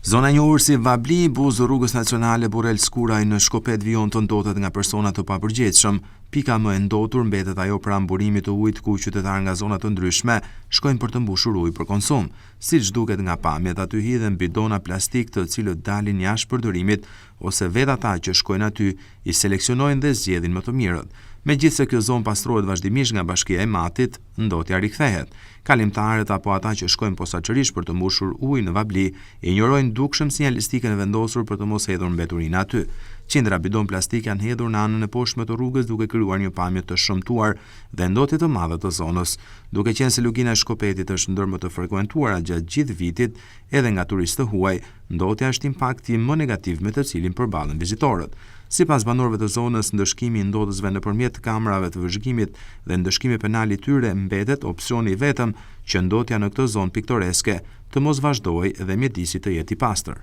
Zona e njohur si Vabli, buzë rrugës nacionale Burrel Skuraj në Shkopet vijon të ndotet nga persona të papërgjegjshëm. Pika më e ndotur mbetet ajo pra mburimit të ujit ku qytetarë nga zona të ndryshme shkojnë për të mbushur ujë për konsum. Siç duket nga pamjet, aty hidhen bidona plastik të cilët dalin jashtë përdorimit ose vetë ata që shkojnë aty i seleksionojnë dhe zgjedhin më të mirët. Megjithse kjo zonë pastrohet vazhdimisht nga Bashkia e Matit, ndotja rikthehet. Kalimtarët apo ata që shkojnë posaçërisht për të mbushur ujë në Vabli injorojnë dukshëm sinjalistikën e vendosur për të mos hedhur mbeturinë aty. Qindra bidon plastik janë hedhur në anën e poshtme të rrugës duke krijuar një pamje të shëmtuar dhe ndotje të madhe të zonës. Duke qenë se lugina e Shkopetit është ndër më të frekuentuara gjatë gjithë vitit edhe nga turistë huaj, ndotja është impakti më negativ me të cilin përballen vizitorët. Sipas banorëve të zonës, ndëshkimi i ndotësve nëpërmjet kamerave të vëzhgimit dhe ndëshkimi penal i tyre mbetet opsioni i vetëm që ndotja në këtë zonë piktoreske të mos vazhdojë dhe mjedisi të jetë i pastër.